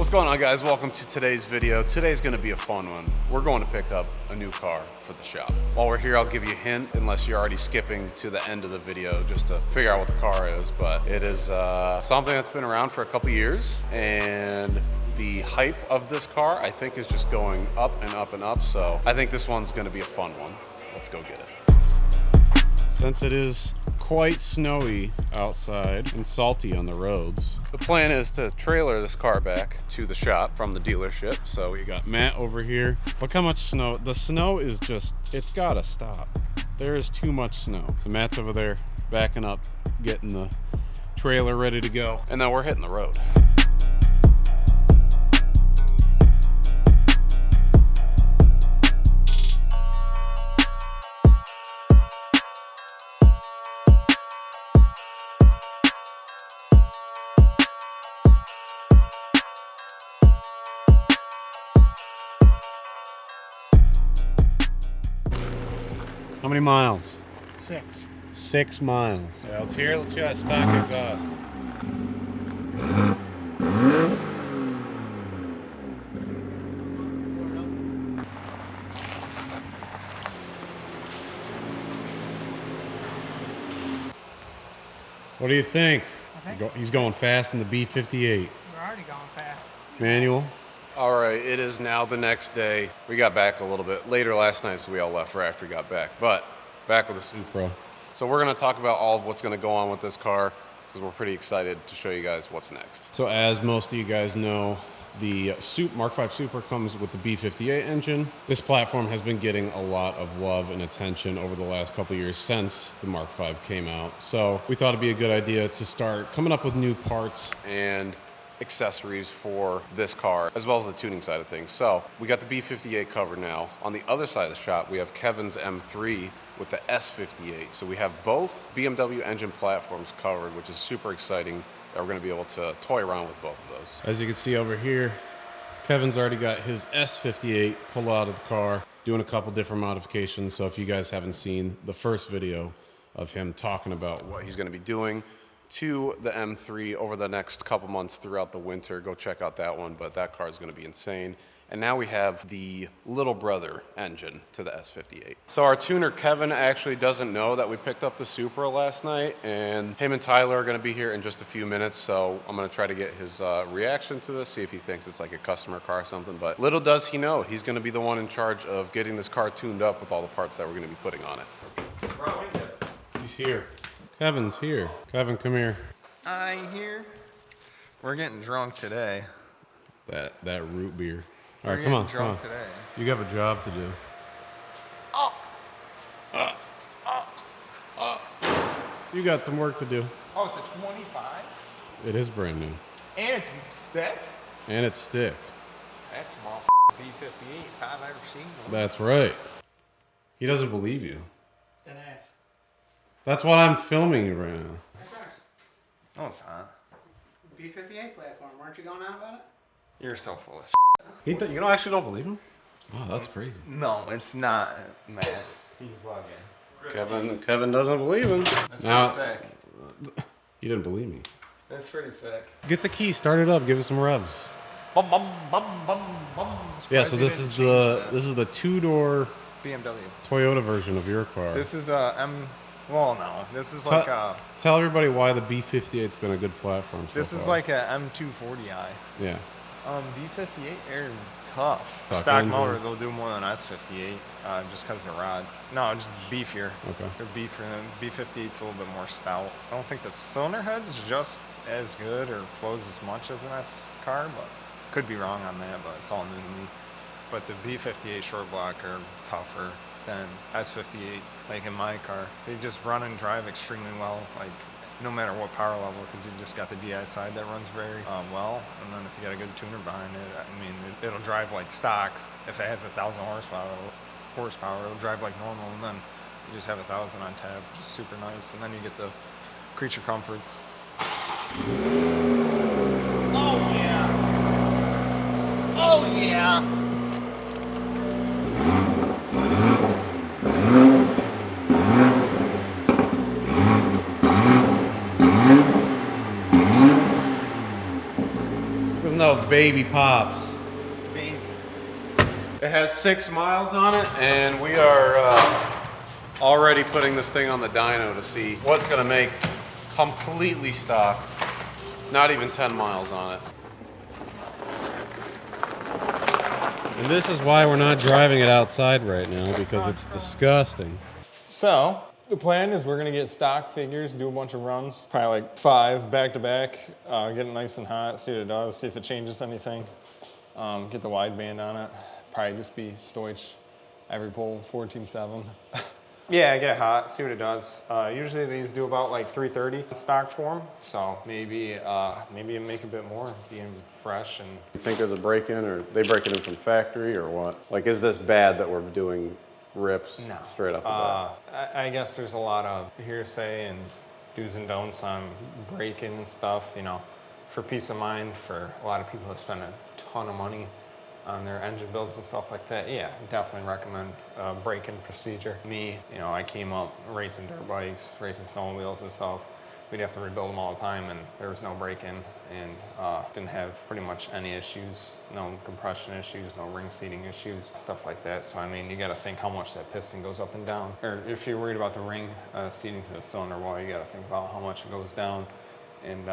What's going on, guys? Welcome to today's video. Today's going to be a fun one. We're going to pick up a new car for the shop. While we're here, I'll give you a hint, unless you're already skipping to the end of the video just to figure out what the car is. But it is something that's been around for a couple years, and the hype of this car, I think, is just going up and up and up. So I think this one's going to be a fun one. Let's go get it. Since it is quite snowy outside and salty on the roads, the plan is to trailer this car back to the shop from the dealership. So we got Matt over here. Look how much snow. The snow is just, it's gotta stop. There is too much snow. So Matt's over there backing up, getting the trailer ready to go. And then we're hitting the road. How many miles? 6. 6 miles. Yeah, let's hear that stock exhaust. What do you think? He's going fast in the B58. We're already going fast. Manual. All right, it is now the next day. We got back a little bit later last night, so we all left right after we got back. But back with the Supra. So we're gonna talk about all of what's gonna go on with this car, because we're pretty excited to show you guys what's next. So as most of you guys know, the Mark 5 Supra comes with the B58 engine. This platform has been getting a lot of love and attention over the last couple years since the Mark 5 came out. So we thought it'd be a good idea to start coming up with new parts and accessories for this car, as well as the tuning side of things. So we got the B58 covered now. On the other side of the shop, we have Kevin's M3 with the S58. So we have both BMW engine platforms covered, which is super exciting that we're gonna be able to toy around with both of those. As you can see over here, Kevin's already got his S58 pulled out of the car, doing a couple different modifications. So if you guys haven't seen the first video of him talking about what he's gonna be doing to the M3 over the next couple months throughout the winter, go check out that one. But that car is going to be insane. And now we have the little brother engine to the S58. So our tuner Kevin actually doesn't know that we picked up the Supra last night, and him and Tyler are going to be here in just a few minutes. So I'm going to try to get his reaction to this, see if he thinks it's like a customer car or something. But little does he know, he's going to be the one in charge of getting this car tuned up with all the parts that we're going to be putting on it. He's here. Kevin's here. Kevin, come here. I'm here. We're getting drunk today. That root beer. All right, come on. Today. You have a job to do. You got some work to do. Oh, it's a 25? It is brand new. And it's stick? And it's stick. That's small B58 if I've ever seen one. That's right. He doesn't believe you. Dead ass. That's what I'm filming you right now. That's ours. No, it's not. B58 platform. Weren't you going on about it? You're so full of You don't believe him? Oh, that's crazy. No, it's not, Matt. He's bugging. Kevin doesn't believe him. That's pretty sick. You didn't believe me. That's pretty sick. Get the key, start it up, give it some revs. Bum, bum, bum, bum, bum. Yeah, so this is the two-door BMW. Toyota version of your car. This is well, no. This is like a... Tell everybody why the B58's been a good platform so This is far. like a M240i. Yeah. B58 are tough. Stock Stock engine. motor, they'll do more than S58 just because of rods. No, just beefier. Okay. They're beefier. B58's a little bit more stout. I don't think the cylinder head's just as good or flows as much as an S car, but could be wrong on that, but it's all new to me. But the B58 short block are tougher than S58, like in my car. They just run and drive extremely well, like no matter what power level, because you just got the DI side that runs very well. And then if you got a good tuner behind it, I mean, it'll drive like stock. If it has 1,000 horsepower, it'll drive like normal. And then you just have 1,000 on tab, which is super nice. And then you get the creature comforts. Oh yeah! Oh yeah! though baby pops. Baby. It has 6 miles on it, and we are already putting this thing on the dyno to see what's gonna make completely stock. Not even 10 miles on it. And this is why we're not driving it outside right now, because it's disgusting. So, the plan is we're gonna get stock figures, do a bunch of runs, probably like 5 back to back, get it nice and hot, see what it does, see if it changes anything. Get the wideband on it, probably just be Stoich, every pole, 14.7. Yeah, get it hot, see what it does. Usually these do about like 330 in stock form, so maybe make a bit more, being fresh. And You think there's a break-in, or they break it in from factory, or what? Like, is this bad that we're doing rips straight off the bat? I guess there's a lot of hearsay and do's and don'ts on break-in and stuff, you know, for peace of mind for a lot of people that spend a ton of money on their engine builds and stuff like that. Yeah, definitely recommend a break-in procedure. Me, you know, I came up racing dirt bikes, racing snowmobiles and stuff. We'd have to rebuild them all the time, and there was no break-in, and didn't have pretty much any issues, no compression issues, no ring seating issues, stuff like that. So I mean, you got to think how much that piston goes up and down. Or if you're worried about the ring seating to the cylinder wall, you got to think about how much it goes down. And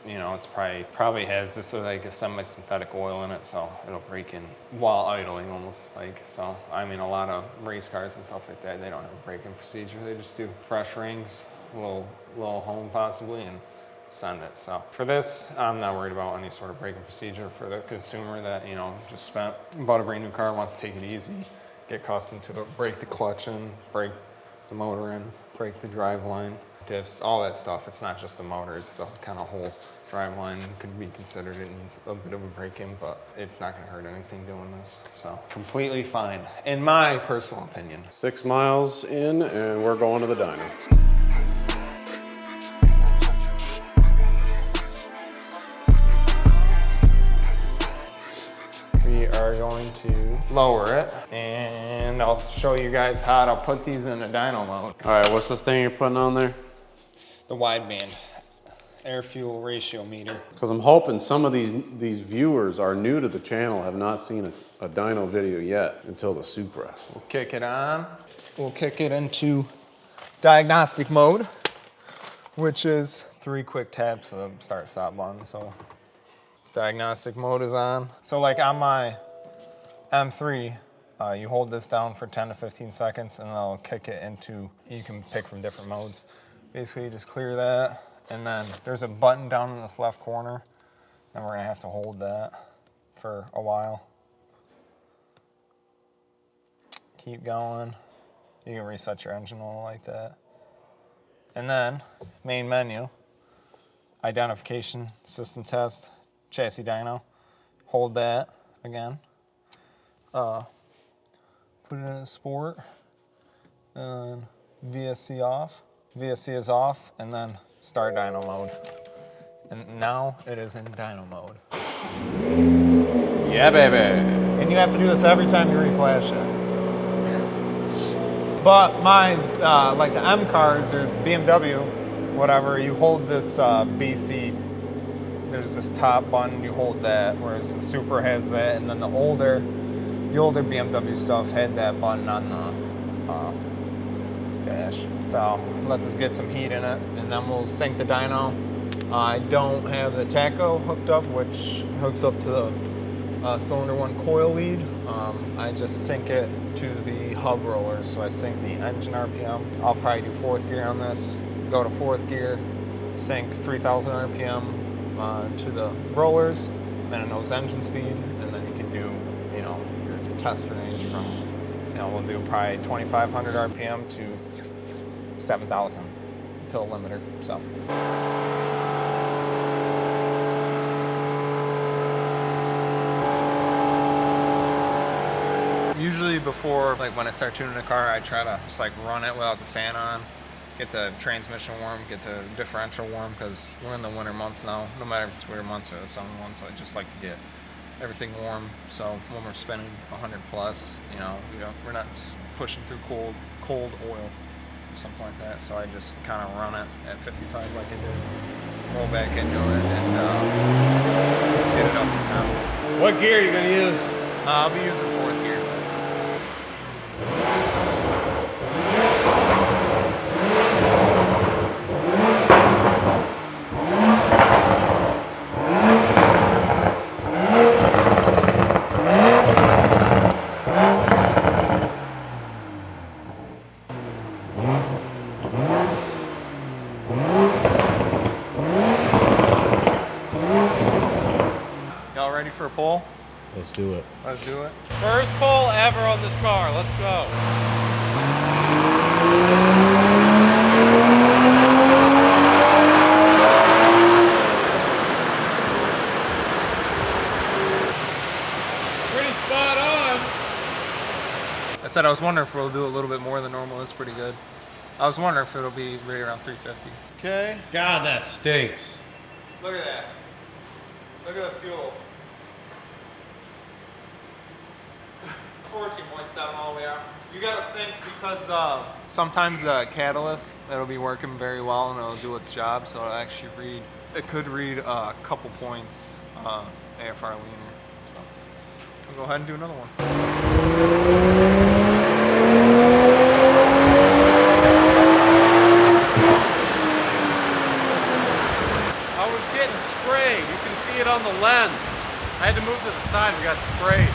you know, it's probably has this like a semi-synthetic oil in it, so it'll break in while idling almost like. So I mean, a lot of race cars and stuff like that, they don't have a break-in procedure. They just do fresh rings, a little home possibly, and send it. So for this, I'm not worried about any sort of break-in procedure. For the consumer that, you know, just bought a brand new car, wants to take it easy, get accustomed to it, break the clutch in, break the motor in, break the drive line, diffs, all that stuff. It's not just the motor, it's the kind of whole drive line could be considered. It needs a bit of a break-in, but it's not going to hurt anything doing this. So completely fine, in my personal opinion. 6 miles in, and we're going to the dyno. We are going to lower it, and I'll show you guys how to put these in the dyno mode. All right, what's this thing you're putting on there? The wideband air-fuel ratio meter. Because I'm hoping some of these viewers are new to the channel, have not seen a dyno video yet until the Supra. We'll kick it on. We'll kick it into diagnostic mode, which is 3 quick taps of the start-stop button. So diagnostic mode is on. So like on my M3, you hold this down for 10 to 15 seconds and they'll kick it into, you can pick from different modes. Basically, you just clear that, and then there's a button down in this left corner, and we're gonna have to hold that for a while. Keep going. You can reset your engine oil like that. And then, main menu, identification, system test, chassis dyno. Hold that again. Put it in sport, and VSC off. VSC is off, and then start dyno mode. And now it is in dyno mode. Yeah, baby. And you have to do this every time you reflash it. But mine, like the M cars or BMW, whatever, you hold this B seat. There's this top button, you hold that, whereas the Supra has that, and then the older BMW stuff had that button on the dash. So let this get some heat in it, and then we'll sync the dyno. I don't have the tacho hooked up, which hooks up to the cylinder 1 coil lead. I just sync it to the hub rollers, so I sync the engine RPM. I'll probably do 4th gear on this, go to 4th gear, sync 3000 RPM to the rollers, then it knows engine speed, and then you can do, you know, your test range from, you know, we'll do probably 2500 RPM to 7,000 till limiter, so. Usually before, like when I start tuning a car, I try to just like run it without the fan on, get the transmission warm, get the differential warm, because we're in the winter months now. No matter if it's winter months or the summer months, I just like to get everything warm. So when we're spinning 100 plus, you know, we're not pushing through cold oil or something like that. So I just kind of run it at 55 like I did, roll back into it, and get it up to What gear are you gonna use? I'll be using 4th gear. Y'all ready for a pull? Let's do it. Let's do it. First pull ever on this car. Let's go. Pretty spot on. I said I was wondering if we'll do a little bit more than normal. That's pretty good. I was wondering if it'll be right around 350. Okay. God, that stinks. Look at that. Look at the fuel. 14.7 all the way out. You gotta think because sometimes the catalyst, it'll be working very well and it'll do its job, so it'll actually read, it could read a couple points AFR leaner. So we'll go ahead and do another one. I was getting sprayed. You can see it on the lens. I had to move to the side. We got sprayed.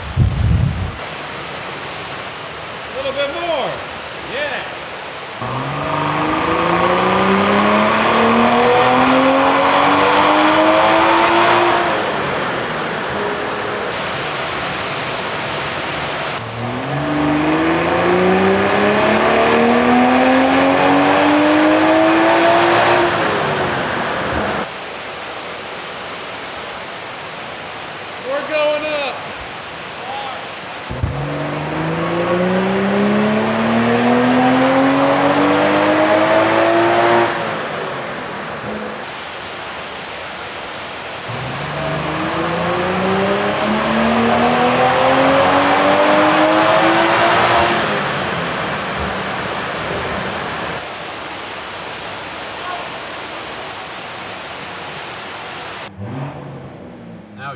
A little bit more. Yeah. We're going up.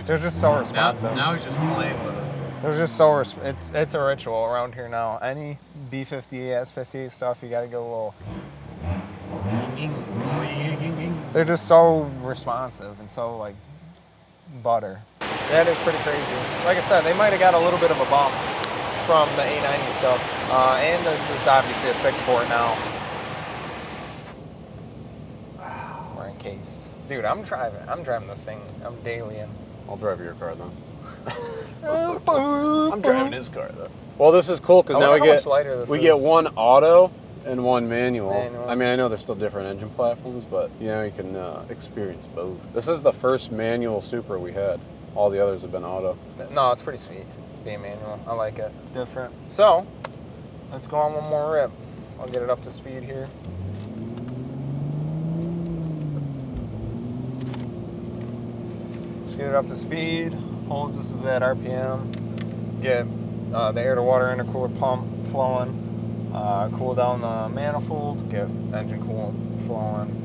They're just so responsive. Now he's just playing with it. They're just so it's a ritual around here now. Any B58, S58 stuff, you gotta go a little. They're just so responsive and so like butter. That is pretty crazy. Like I said, they might have got a little bit of a bump from the A90 stuff. And this is obviously a 6-port now. We're encased. Dude, I'm driving this thing. I'm dailying. I'll drive your car then. I'm driving his car though. Well, this is cool because now we get one auto and one manual. I mean, I know there's still different engine platforms, but you know you can experience both. This is the first manual Supra we had. All the others have been auto. No, it's pretty sweet being manual. I like it. It's different. So let's go on one more rip. I'll get it up to speed here. Just get it up to speed. Holds us at that RPM. Get the air to water intercooler pump flowing. Cool down the manifold. Get engine coolant flowing.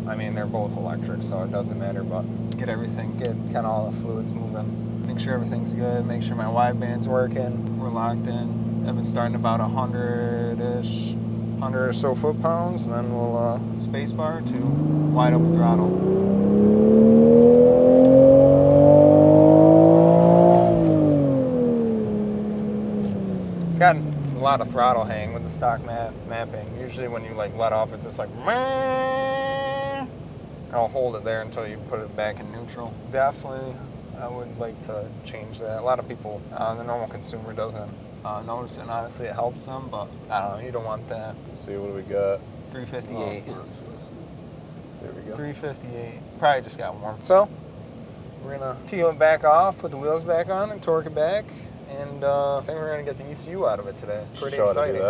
I mean, they're both electric, so it doesn't matter, but get everything, get kind of all the fluids moving. Make sure everything's good. Make sure my wideband's working. We're locked in. I've been starting about 100-ish, 100 or so foot-pounds, and then we'll space bar to wide open throttle. It's got a lot of throttle hang with the stock mapping. Usually when you like let off, it's just like, I'll hold it there until you put it back in neutral. Definitely, I would like to change that. A lot of people, the normal consumer doesn't notice it, and honestly it helps them, but I don't know, you don't want that. Let's see, what do we got? 358. Oh, there we go. 358. Probably just got warm. So, we're gonna peel it back off, put the wheels back on, and torque it back. And I think we're gonna get the ECU out of it today. Pretty exciting.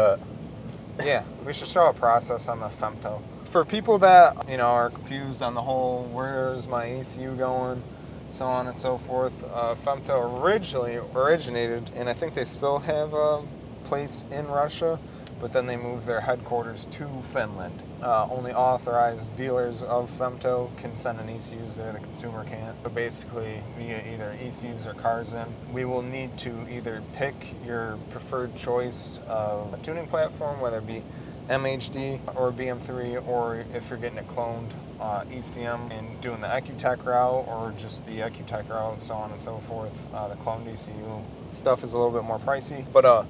Yeah, we should show a process on the femto. For people that are confused on the whole where's my ECU going, so on and so forth, femto originally originated, and I think they still have a place in Russia, but then they moved their headquarters to Finland. Only authorized dealers of Femto can send an ECUs there, the consumer can't. So basically, we get either ECUs or cars in. We will need to either pick your preferred choice of a tuning platform, whether it be MHD or BM3, or if you're getting it cloned, ECM and doing the EcuTech route, or just the EcuTech route, so on and so forth. The cloned ECU stuff is a little bit more pricey, but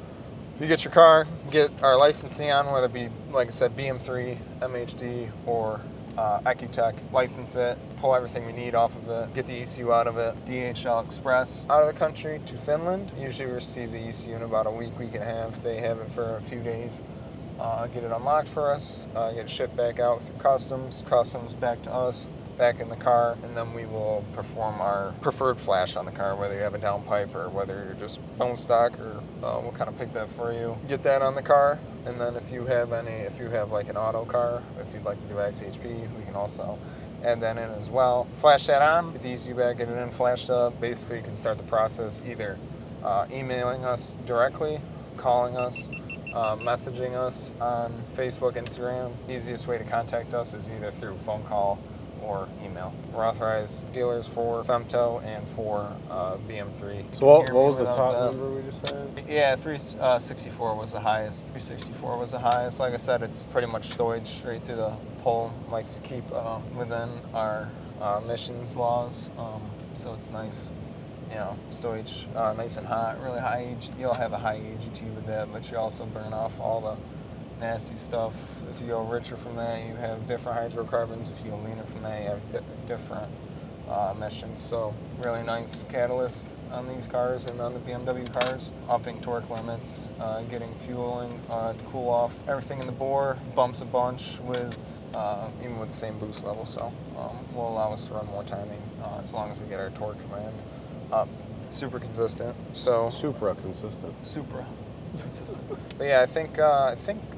you get your car, get our licensing on, whether it be, like I said, BM3, MHD, or EcuTech, license it, pull everything we need off of it, get the ECU out of it, DHL Express out of the country to Finland. Usually we receive the ECU in about a week and a half. They have it for a few days. Get it unlocked for us, get it shipped back out through customs back to us, back in the car, and then we will perform our preferred flash on the car, whether you have a downpipe or whether you're just bone stock, or we'll kind of pick that for you. Get that on the car, and then if you have like an auto car, if you'd like to do XHP, we can also add that in as well. Flash that on, get the ECU back, get it in, flashed up. Basically, you can start the process either emailing us directly, calling us, messaging us on Facebook, Instagram. Easiest way to contact us is either through phone call or email. We're authorized dealers for Femto and for BM3. So what was the top number we just had? Yeah, 364 was the highest. 364 was the highest. Like I said, it's pretty much stowage straight through the pole. Likes to keep within our emissions laws, so it's nice. You know, stowage nice and hot, really high age. You'll have a high AGT with that, but you also burn off all the nasty stuff. If you go richer from that, you have different hydrocarbons. If you go leaner from that, you have different emissions. So really nice catalyst on these cars and on the BMW cars. Upping torque limits, getting fueling to cool off. Everything in the bore bumps a bunch with even with the same boost level. So will allow us to run more timing as long as we get our torque command up. Super consistent. So Supra consistent. Supra consistent. But yeah, I think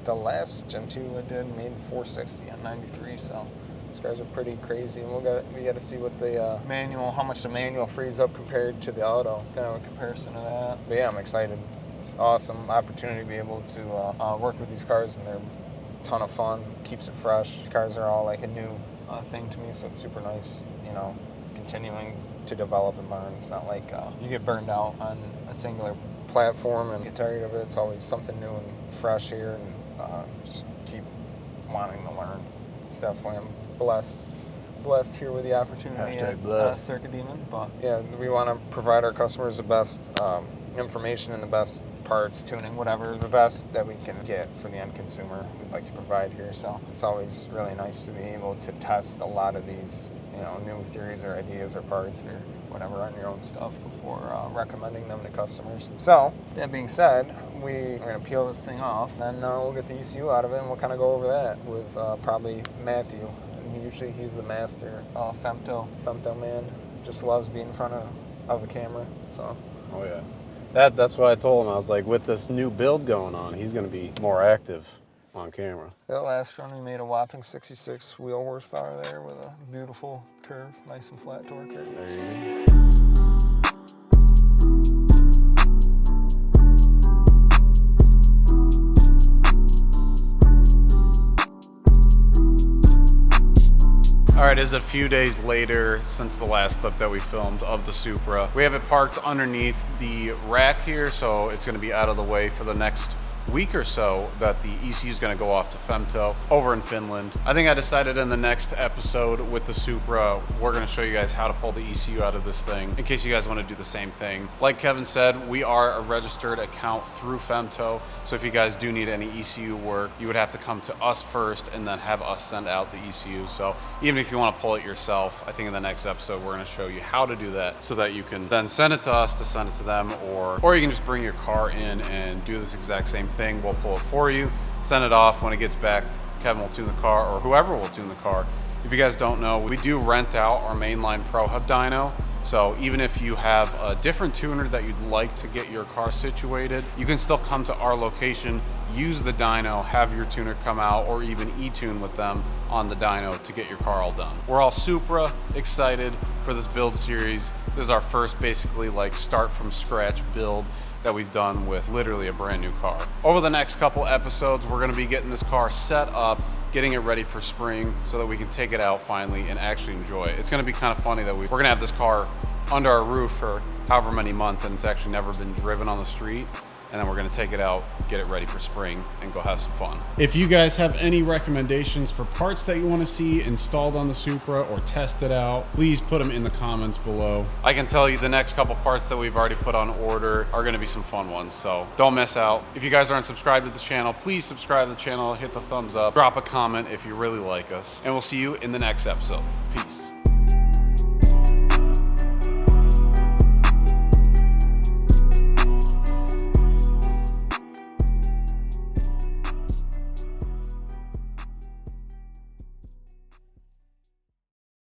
the last Gen 2 I did made 460 on 93. So these cars are pretty crazy, and we got to see what the manual, how much the manual frees up compared to the auto. Kind of a comparison of that. But yeah, I'm excited. It's awesome opportunity to be able to work with these cars, and they're a ton of fun. Keeps it fresh. These cars are all like a new thing to me, so it's super nice. You know, continuing to develop and learn. It's not like you get burned out on a singular platform and get tired of it. It's always something new and fresh here, and just keep wanting to learn. It's definitely, I'm blessed here with the opportunity at Circuit Demon. But yeah, we want to provide our customers the best information and the best parts, tuning, whatever, the best that we can get for the end consumer. We'd like to provide here. So it's always really nice to be able to test a lot of these, you know, new theories or ideas or parts or whatever on your own stuff before recommending them to customers. So that being said, we're going to peel this thing off, and we'll get the ECU out of it, and we'll kind of go over that with probably Matthew. And he's the master Femto man. Just loves being in front of a camera. So. Oh yeah. That's what I told him. I was like, with this new build going on, he's going to be more active on camera. That last run, we made a whopping 66 wheel horsepower there with a beautiful curve, nice and flat torque. There you go. All right, it's a few days later since the last clip that we filmed of the Supra. We have it parked underneath the rack here, so it's gonna be out of the way for the next week or so that the ECU is going to go off to Femto over in Finland. I think I decided in the next episode with the Supra, we're going to show you guys how to pull the ECU out of this thing in case you guys want to do the same thing. Like Kevin said, we are a registered account through Femto, so if you guys do need any ECU work, you would have to come to us first and then have us send out the ECU. So even if you want to pull it yourself, I think in the next episode we're going to show you how to do that so that you can then send it to us to send it to them, or you can just bring your car in and do this exact same thing. We'll pull it for you, send it off. When it gets back, Kevin will tune the car, or whoever will tune the car. If you guys don't know, we do rent out our mainline Pro Hub dyno. So even if you have a different tuner that you'd like to get your car situated, you can still come to our location, use the dyno, have your tuner come out, or even e-tune with them on the dyno to get your car all done. We're all super excited for this build series. This is our first basically like start from scratch build. that we've done with literally a brand new car. Over the next couple episodes, we're gonna be getting this car set up, getting it ready for spring so that we can take it out finally and actually enjoy it. It's gonna be kind of funny that we're gonna have this car under our roof for however many months and it's actually never been driven on the street. And then we're gonna take it out, get it ready for spring, and go have some fun. If you guys have any recommendations for parts that you wanna see installed on the Supra or tested out, please put them in the comments below. I can tell you the next couple parts that we've already put on order are gonna be some fun ones, so don't miss out. If you guys aren't subscribed to the channel, please subscribe to the channel, hit the thumbs up, drop a comment if you really like us, and we'll see you in the next episode. Peace.